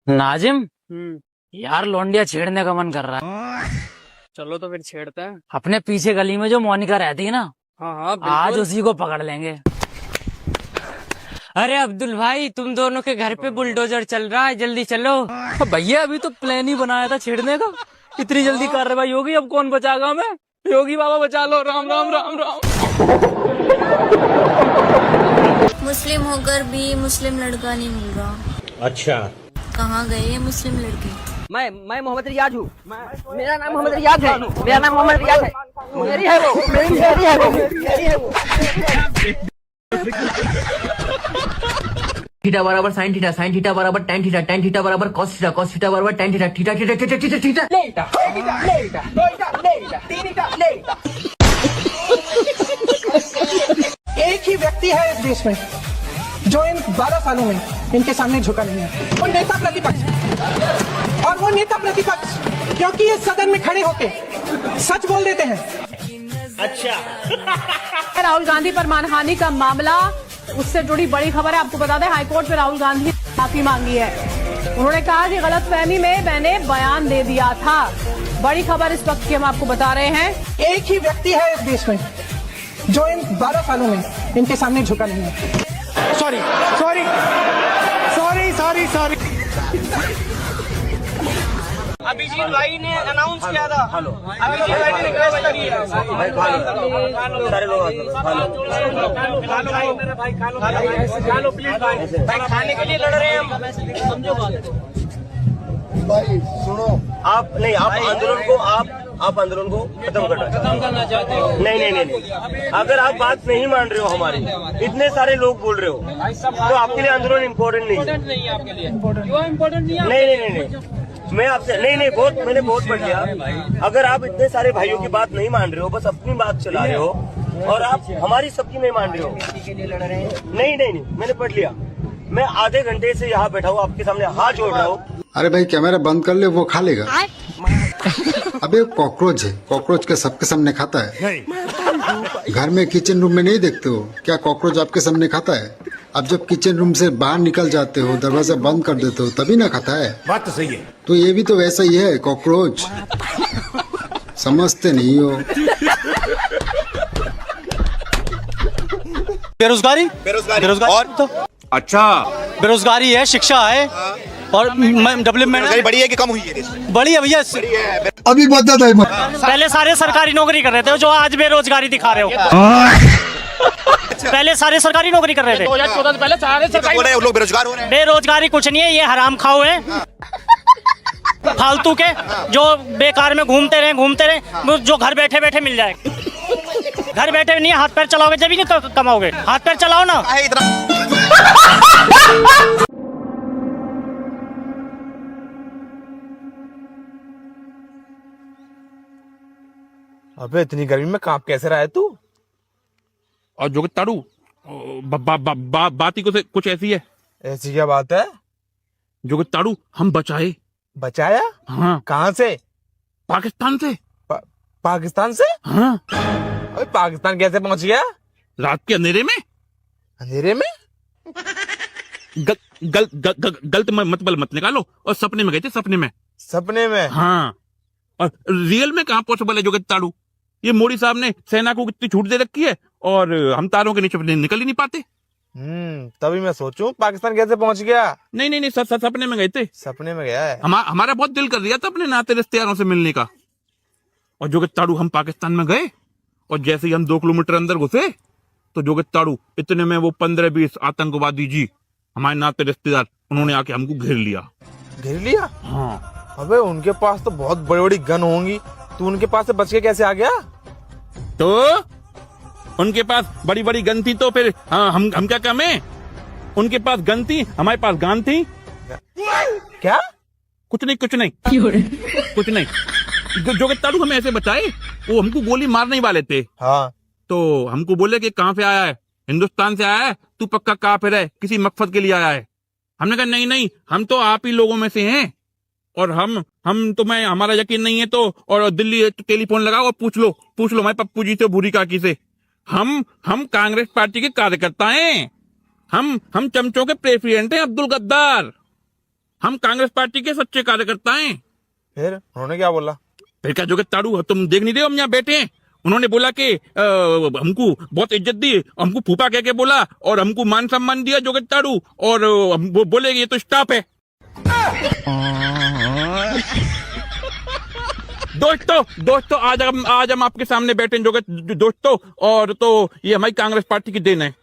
नाजिम, हम्म। यार लौंडिया छेड़ने का मन कर रहा है। चलो तो फिर छेड़ते हैं। अपने पीछे गली में जो मोनिका रहती है ना, हाँ हाँ आज बिल्कुल। उसी को पकड़ लेंगे। अरे अब्दुल भाई, तुम दोनों के घर पे बुलडोजर चल रहा है, जल्दी चलो। भैया अभी तो प्लान ही बनाया था छेड़ने का, इतनी जल्दी कार्रवाई होगी, अब कौन बचाएगा हमें? योगी बाबा बचा लो, राम राम राम राम। मुस्लिम होकर भी मुस्लिम लड़का नहीं मिल रहा। अच्छा, कहाँ गए ये मुस्लिम लड़के? मैं मोहम्मद रियाज हूँ। मेरा नाम मोहम्मद रियाज है। मेरा नाम मोहम्मद रियाज है। मेरी है वो, मेरी है वो, मेरी है वो। थीटा बराबर साइन थीटा बराबर tan थीटा बराबर cos थीटा बराबर tan थीटा थीटा एक ही व्यक्ति है इस देश में जो इन 12 सालों में इनके सामने झुका नहीं है, वो नेता प्रतिपक्ष। और वो नेता प्रतिपक्ष क्योंकि ये सदन में खड़े होके सच बोल देते हैं। अच्छा। राहुल गांधी पर मानहानि का मामला, उससे जुड़ी बड़ी खबर है। आपको बता दें, हाईकोर्ट में राहुल गांधी ने माफी मांगी है। उन्होंने कहा कि गलतफहमी में मैंने बयान दे दिया था। बड़ी खबर इस वक्त की हम आपको बता रहे हैं। एक ही व्यक्ति है इस देश में जो इन 12 सालों में इनके सामने झुका नहीं है। Sorry sorry sorry sorry sorry. Abhijit भाई ने अनाउंस किया था। अभिजीत भाई ने रिक्वेस्ट करी है। सारे लोग खा लो प्लीज भाई, खाने के लिए लड़ रहे हैं हम। समझो बात। भाई सुनो, आप नहीं, आप आंदोलन को खत्म करना चाहते हो? नहीं। अगर आप बात नहीं मान रहे हो हमारी, इतने सारे लोग बोल रहे हो, तो आपके लिए आंदोलन इम्पोर्टेंट नहीं है। नहीं आपके लिए क्यों इम्पोर्टेंट नहीं है? नहीं, मैं आपसे मैंने बहुत पढ़ लिया। अगर आप इतने सारे भाइयों की बात नहीं मान रहे हो, बस अपनी बात चला रहे हो और आप हमारी सबकी नहीं मान रहे हो। नहीं, मैंने पढ़ लिया। मैं आधे घंटे से यहाँ बैठा हूँ, आपके सामने हाथ जोड़ रहा हूँ। अरे भाई कैमरा बंद कर ले, वो खा लेगा। अबे कॉकरोच है, कॉकरोच के सबके सामने खाता है। घर में किचन रूम में नहीं देखते हो क्या कॉकरोच आपके सामने खाता है? अब जब किचन रूम से बाहर निकल जाते हो, दरवाजा बंद कर देते हो, तभी ना खाता है। बात तो सही है। तो ये भी तो वैसा ही है, कॉकरोच। समझते नहीं हो। बेरोजगारी और तो अच्छा, बेरोजगारी है, शिक्षा है और डेवलपमेंट बड़ी है कि कम हुई है? बड़ी है भैया। अभी बता दे। पहले सारे सरकारी नौकरी कर रहे थे, जो आज बेरोजगारी दिखा रहे हो। पहले सारे सरकारी नौकरी कर रहे थे। 2014 से पहले सारे सरकारी लोग बेरोजगार हो रहे हैं। बेरोजगारी कुछ नहीं है, ये हराम खाओ है फालतू के, जो बेकार में घूमते रहे, जो घर बैठे बैठे मिल जाए। घर बैठे नहीं, हाथ पैर चलाओगे जब ही नहीं कमाओगे। हाथ पैर चलाओ ना। अबे इतनी गर्मी में कांप कैसे रहा है तू? और जो ताड़ू बात ही कुछ ऐसी है। ऐसी क्या बात है? जो ताड़ू हम बचाया? हाँ। कहाँ से? पाकिस्तान से। पाकिस्तान से? हाँ। अबे पाकिस्तान कैसे पहुंच गया? रात के अंधेरे में। अंधेरे में? गलत मत निकालो। और सपने में गए थे, सपने में। हाँ। और रियल में कहाँ पॉसिबल है जो ताड़ू? ये मोदी साहब ने सेना को कितनी छूट दे रखी है और हम तारों के नीचे निकल ही नहीं पाते। तभी मैं सोचूं पाकिस्तान कैसे पहुंच गया। नहीं, सपने में गए थे। सपने में गया है। हमारा बहुत दिल कर दिया था अपने नाते रिश्तेदारों से मिलने का। और जो ताड़ू हम पाकिस्तान में गए और जैसे ही हम 2 किलोमीटर अंदर घुसे तो जो ताड़ू इतने में वो 15-20 आतंकवादी जी, हमारे नाते रिश्तेदार, उन्होंने आके हमको घेर लिया। हाँ। अबे उनके पास तो बहुत बड़ी बड़ी गन होंगी, तू उनके पास से बच के कैसे आ गया? तो उनके पास बड़ी बड़ी गन थी तो फिर हाँ, हम क्या कम है? उनके पास गन थी, हमारे पास गान थी। क्या? कुछ नहीं। जो ताड़ू हमें ऐसे बचाए, वो हमको गोली मारने ही वाले थे। हाँ। तो हमको बोले कि कहाँ से आया है? हिंदुस्तान से आया है, तू पक्का काफिर है, किसी मकसद के लिए आया है। हमने कहा नहीं, हम तो आप ही लोगों में से हैं और हम तुम्हें हमारा यकीन नहीं है तो और दिल्ली टेलीफोन लगाओ और पूछ लो मैं पप्पू जी से, भूरी काकी से। हम कांग्रेस पार्टी के कार्यकर्ता हैं। हम चमचों के प्रेसिडेंट हैं, अब्दुल गद्दार। हम कांग्रेस पार्टी के सच्चे कार्यकर्ता हैं। फिर उन्होंने क्या बोला? फिर क्या जोगित ताड़ू, तुम देख नहीं रहे हो, हम यहाँ बैठे हैं। उन्होंने बोला कि हमको बहुत इज्जत दी, हमको फूफा कह के बोला और हमको मान सम्मान दिया जोगित ताड़ू, और वो बोले ये तो स्टाफ है। दोस्तों आज हम आपके सामने बैठे जोगित दोस्तों, और तो ये हमारी कांग्रेस पार्टी की देन है।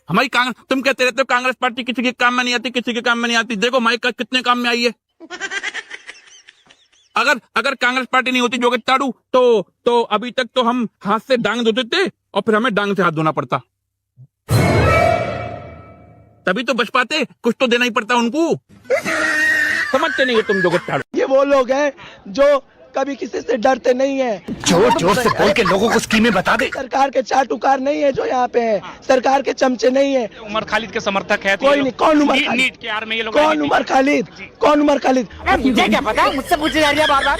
हमारी कांग्रेस, तुम कहते रहते हो कांग्रेस पार्टी किसी के काम में नहीं आती, किसी के काम में नहीं आती। देखो हमारी कितने काम में आई है। अगर कांग्रेस पार्टी नहीं होती जोगित ताड़ू तो अभी तक तो हम हाथ से डांग धोते थे और फिर हमें डांग से हाथ धोना पड़ता। तभी तो बच पाते, कुछ तो देना ही पड़ता उनको। समझते नहीं हो तुम जोगित ताड़ू। ये वो लोग हैं जो कभी किसी से डरते नहीं है। जोर जोर से बोल के लोगों को स्कीमें बता दे। सरकार के चाटुकार नहीं है जो यहाँ पे है, सरकार के चमचे नहीं है। उमर खालिद के समर्थक है। कोई नहीं। कौन उमर खालिद? नीट के आर में ये लोग। कौन उमर खालिद? कौन उमर खालिद? मुझे क्या पता, मुझसे पूछे जा रही है बार बार।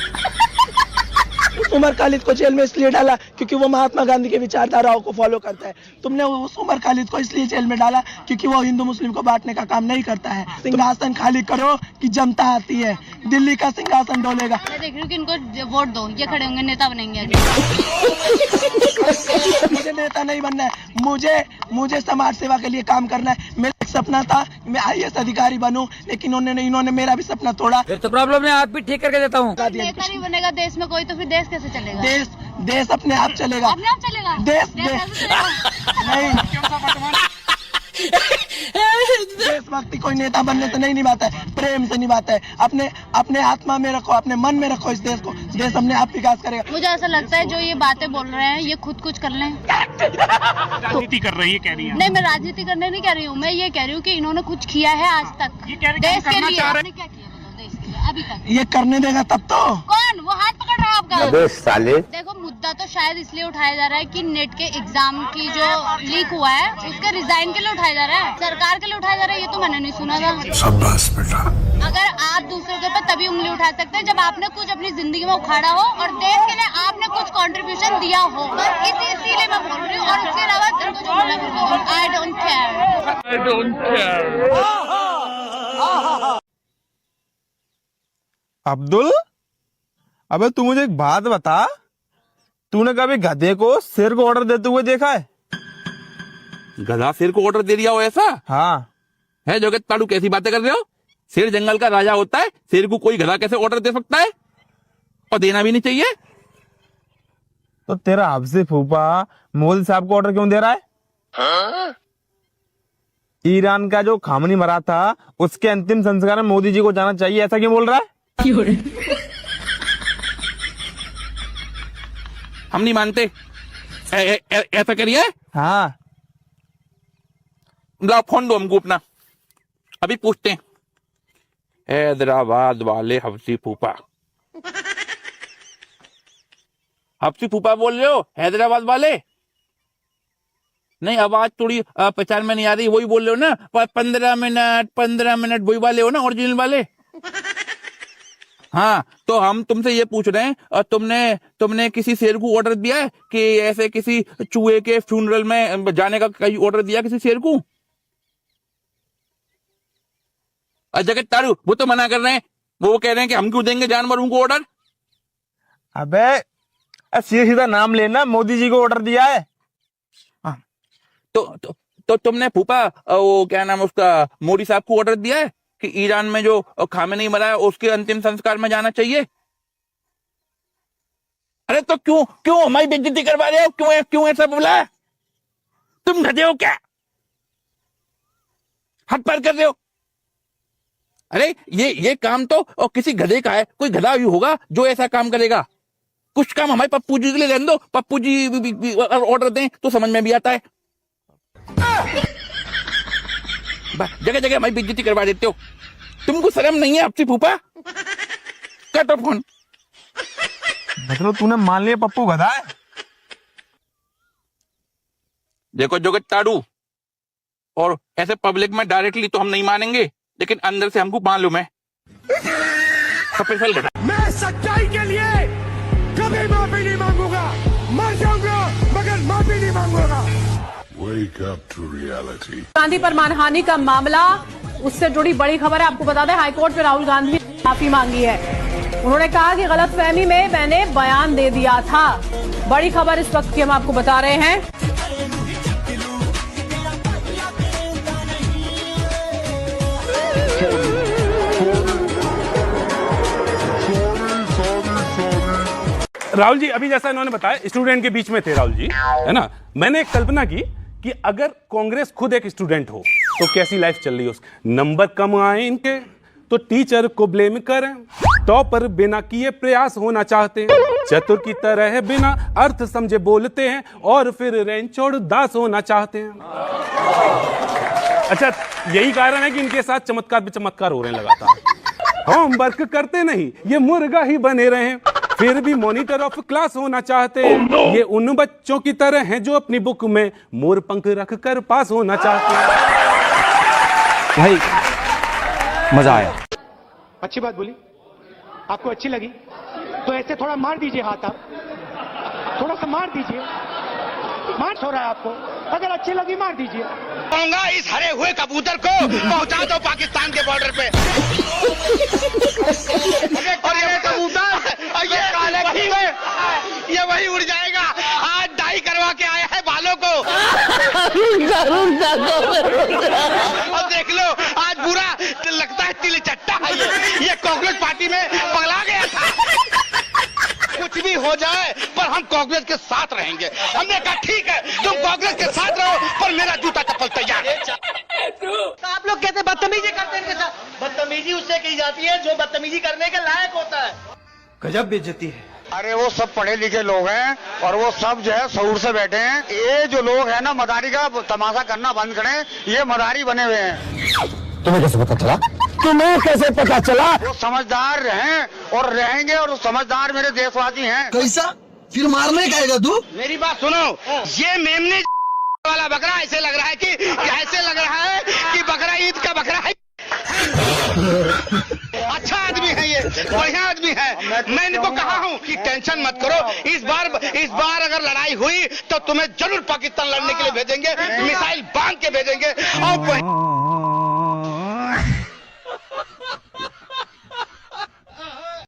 उमर खालिद को जेल में इसलिए डाला क्योंकि वो महात्मा गांधी के विचारधाराओं को फॉलो करता है। तुमने उस उमर खालिद को इसलिए जेल में डाला क्योंकि वो हिंदू मुस्लिम को बांटने का काम नहीं करता है। सिंहासन खाली करो कि जनता आती है, दिल्ली का सिंहासन डोलेगा। मैं देख रही हूँ कि इनको वोट दो, ये खड़े होंगे, नेता बनेंगे। मुझे नेता नहीं बनना है, मुझे समाज सेवा के लिए काम करना है। मेरा एक सपना था मैं IAS अधिकारी बनूं, लेकिन इन्होंने मेरा भी सपना तोड़ा। फिर तो प्रॉब्लम है, आप भी ठीक करके देता हूँ। नेता नहीं बनेगा देश में कोई तो फिर देश कैसे चलेगा? देश अपने आप चलेगा। अपने आप चलेगा? देश नहीं। देशभक्ति कोई नेता बनने से नहीं निभाता है, प्रेम से निभाता है। अपने आत्मा में रखो, अपने मन में रखो इस देश को, देश अपने आप विकास करेगा। मुझे ऐसा लगता है जो ये बातें बोल रहे हैं ये खुद कुछ कर लें। राजनीति कर रही है, कह रही है। नहीं, मैं राजनीति करने नहीं कह रही हूँ, मैं ये कह रही हूँ कि इन्होंने कुछ किया है आज तक देश के लिए। आपने क्या किया बताओ देश के लिए अभी तक? ये करने देगा तब तो। कौन? वो हाथ पकड़ रहा है आपका। अबे साले। देखो मुद्दा तो शायद इसलिए उठाया जा रहा है कि नेट के एग्जाम की जो लीक हुआ है उसके रिजाइन के लिए उठाया जा रहा है, सरकार के लिए उठाया जा रहा है। ये तो मैंने नहीं सुना था। शाबाश बेटा। अगर आप दूसरों के ऊपर तभी उंगली उठा सकते हैं जब आपने कुछ अपनी जिंदगी में उखाड़ा हो और देश के लिए आपने कुछ कंट्रीब्यूशन दिया हो। बस इसीलिए मैं बोल रही हूँ, और उसके अलावा तेरे को जो बोला बोलो, आई डोंट केयर। अब्दुल, अबे तू मुझे एक बात बता, तूने कभी गधे को शेर को ऑर्डर देते हुए देखा है? गधा शेर को ऑर्डर दे दिया हो ऐसा? हाँ। है जोगित ताड़ू, कैसी बातें कर रहे हो? शेर जंगल का राजा होता है, शेर को कोई गधा कैसे ऑर्डर दे सकता है? और देना भी नहीं चाहिए। तो तेरा हफ्सी फूफा मोदी साहब को ऑर्डर क्यों दे रहा है? हाँ? ईरान का जो खामनी मरा था उसके अंतिम संस्कार में मोदी जी को जाना चाहिए, ऐसा क्यों बोल रहा है? हम नहीं मानते। ऐसा करिए। हाँ। लाओ फोन दो हमको अपना, अभी पूछते हैं। हैदराबाद वाले हफ्सी फूफा, हफ्सी फूफा बोल रहे हो? हैदराबाद वाले? नहीं, आवाज थोड़ी पहचान में नहीं आ रही। वही बोल रहे हो ना? 15 मिनट वही वाले हो ना, ओरिजिनल वाले? हाँ, तो हम तुमसे ये पूछ रहे हैं, और तुमने किसी शेर को ऑर्डर दिया है कि ऐसे किसी चूहे के फ्यूनरल में जाने का कहीं ऑर्डर दिया किसी शेर को? जोगित ताड़ू, वो तो मना कर रहे हैं, वो कह रहे हैं कि हम क्यों देंगे जानवरों को ऑर्डर। अबे सीधा नाम लेना, मोदी जी को ऑर्डर दिया है। तो तुमने फूफा वो क्या नाम उसका, मोदी साहब को ऑर्डर दिया है कि ईरान में जो खामेनी मरा है उसके अंतिम संस्कार में जाना चाहिए? अरे तो क्यों हमारी बेइज्जती करवा रहे हो? क्यों ऐसा बोला? तुम गधे हो क्या? हाथ पार कर रहे हो? अरे ये काम तो किसी गधे का है, कोई गधा भी होगा जो ऐसा काम करेगा। कुछ काम हमारे पप्पू जी के लिए रहने दो, पप्पू जी ऑर्डर दें तो समझ में भी आता है। जगह जगह हमारी बेइज्जती करवा देते हो, तुमको शर्म नहीं है हफ्सी फूफा? काटो फोन। मतलब तूने मान लिया पप्पू गधा है? देखो जोगित ताड़ू, और ऐसे पब्लिक में डायरेक्टली तो हम नहीं मानेंगे, लेकिन अंदर से हमको मालूम है स्पेशल गधा। मैं सच्चाई के लिए कभी माफी नहीं मांगूंगा, मर जाऊंगा मगर माफी नहीं मांगूंगा। गांधी पर मानहानि का मामला उससे जुड़ी बड़ी खबर है। आपको बता दें हाईकोर्ट में राहुल गांधी ने माफी मांगी है। उन्होंने कहा कि गलतफहमी में मैंने बयान दे दिया था। बड़ी खबर इस वक्त की हम आपको बता रहे हैं। राहुल जी, अभी जैसा इन्होंने बताया स्टूडेंट के बीच में थे राहुल जी, है ना। मैंने एक कल्पना की कि अगर कांग्रेस खुद एक स्टूडेंट हो तो कैसी लाइफ चल रही है उसकी। नंबर कम आए इनके तो टीचर को ब्लेम करें, टॉपर बिना किए प्रयास होना चाहते हैं, चतुर की तरह बिना अर्थ समझे बोलते हैं और फिर रेंचोड़ दास होना चाहते हैं। अच्छा, यही कारण है कि इनके साथ चमत्कार पे चमत्कार हो रहे हैं लगातार। होमवर्क करते नहीं, ये मुर्गा ही बने रहे, फिर भी मॉनिटर ऑफ क्लास होना चाहते हैं। ये उन बच्चों की तरह हैं जो अपनी बुक में मोर पंख रख कर पास होना चाहते हैं। भाई मजा आया। अच्छी बात बोली, आपको अच्छी लगी तो ऐसे थोड़ा मार दीजिए हाथ, आप थोड़ा सा मार दीजिए। मार्च हो रहा है आपको, अगर अच्छी लगी मार दीजिए। कहूंगा इस हरे हुए कबूतर को पहुंचा दो पाकिस्तान के बॉर्डर पे। और ये कबूतर ये वही उड़ जाएगा। आज डाई करवा के आया है बालों को। और देख लो आज बुरा लगता है, तिल चट्टा है ये कांग्रेस पार्टी में पगला गया था। कुछ भी हो जाए पर हम कांग्रेस के साथ रहेंगे। हमने कहा ठीक है तुम कांग्रेस के साथ रहो पर मेरा जूता चप्पल तैयार है। तो आप लोग कहते बदतमीजी करते हैं इनके साथ। बदतमीजी उससे की जाती है जो बदतमीजी करने के लायक होता है। गजब बेइज्जती है। अरे वो सब पढ़े लिखे लोग हैं और वो सब जो है शऊर से बैठे हैं। ये जो लोग हैं ना मदारी का तमाशा करना बंद करें, ये मदारी बने हुए हैं। तुम्हें कैसे पता चला? तुम्हें कैसे पता चला? वो समझदार हैं और रहेंगे और समझदार मेरे देशवासी हैं। कैसा? फिर मारने का आएगा तू? मेरी बात सुनो, ये मेमने वाला बकरा ऐसे लग रहा है कि बकरा ईद का बकरा है। अच्छा आदमी है ये, बढ़िया आदमी है। मैं इनको कहा हूँ कि टेंशन मत करो, इस बार अगर लड़ाई हुई तो तुम्हें जरूर पाकिस्तान लड़ने के लिए भेजेंगे, मिसाइल बांध के भेजेंगे। और